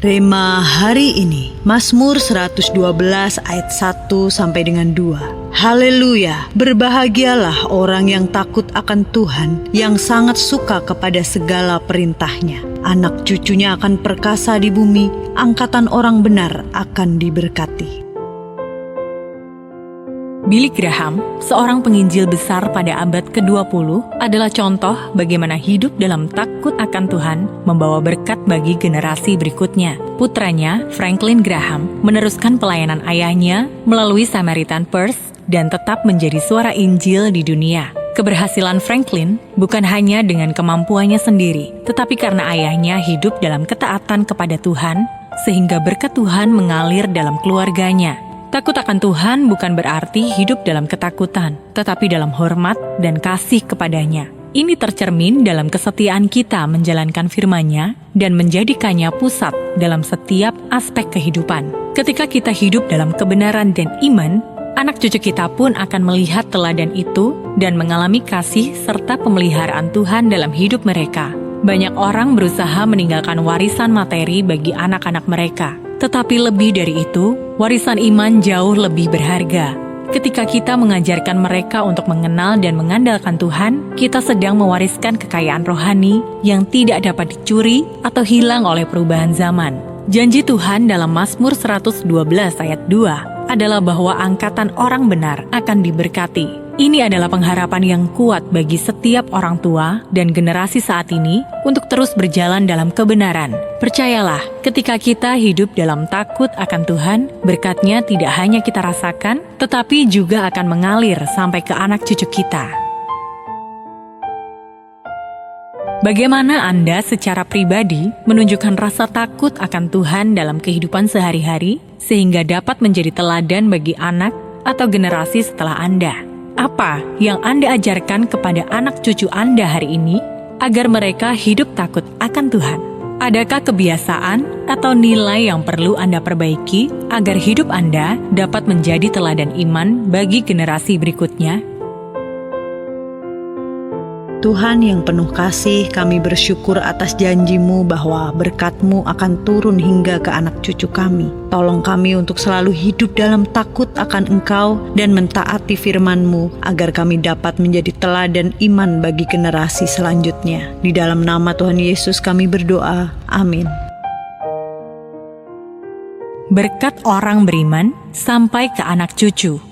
Rema hari ini, Mazmur 112 ayat 1 sampai dengan 2. Haleluya, berbahagialah orang yang takut akan Tuhan, yang sangat suka kepada segala perintahnya. Anak cucunya akan perkasa di bumi, angkatan orang benar akan diberkati. Billy Graham, seorang penginjil besar pada abad ke-20, adalah contoh bagaimana hidup dalam takut akan Tuhan membawa berkat bagi generasi berikutnya. Putranya, Franklin Graham, meneruskan pelayanan ayahnya melalui Samaritan Purse dan tetap menjadi suara Injil di dunia. Keberhasilan Franklin bukan hanya dengan kemampuannya sendiri, tetapi karena ayahnya hidup dalam ketaatan kepada Tuhan, sehingga berkat Tuhan mengalir dalam keluarganya. Takut akan Tuhan bukan berarti hidup dalam ketakutan, tetapi dalam hormat dan kasih kepadanya. Ini tercermin dalam kesetiaan kita menjalankan firman-Nya dan menjadikannya pusat dalam setiap aspek kehidupan. Ketika kita hidup dalam kebenaran dan iman, anak cucu kita pun akan melihat teladan itu dan mengalami kasih serta pemeliharaan Tuhan dalam hidup mereka. Banyak orang berusaha meninggalkan warisan materi bagi anak-anak mereka. Tetapi lebih dari itu, warisan iman jauh lebih berharga. Ketika kita mengajarkan mereka untuk mengenal dan mengandalkan Tuhan, kita sedang mewariskan kekayaan rohani yang tidak dapat dicuri atau hilang oleh perubahan zaman. Janji Tuhan dalam Mazmur 112 ayat 2 adalah bahwa angkatan orang benar akan diberkati. Ini adalah pengharapan yang kuat bagi setiap orang tua dan generasi saat ini untuk terus berjalan dalam kebenaran. Percayalah, ketika kita hidup dalam takut akan Tuhan, berkat-Nya tidak hanya kita rasakan, tetapi juga akan mengalir sampai ke anak cucu kita. Bagaimana Anda secara pribadi menunjukkan rasa takut akan Tuhan dalam kehidupan sehari-hari, sehingga dapat menjadi teladan bagi anak atau generasi setelah Anda? Apa yang Anda ajarkan kepada anak cucu Anda hari ini agar mereka hidup takut akan Tuhan? Adakah kebiasaan atau nilai yang perlu Anda perbaiki agar hidup Anda dapat menjadi teladan iman bagi generasi berikutnya? Tuhan yang penuh kasih, kami bersyukur atas janji-Mu bahwa berkat-Mu akan turun hingga ke anak cucu kami. Tolong kami untuk selalu hidup dalam takut akan Engkau dan mentaati firman-Mu agar kami dapat menjadi teladan iman bagi generasi selanjutnya. Di dalam nama Tuhan Yesus kami berdoa. Amin. Berkat orang beriman sampai ke anak cucu.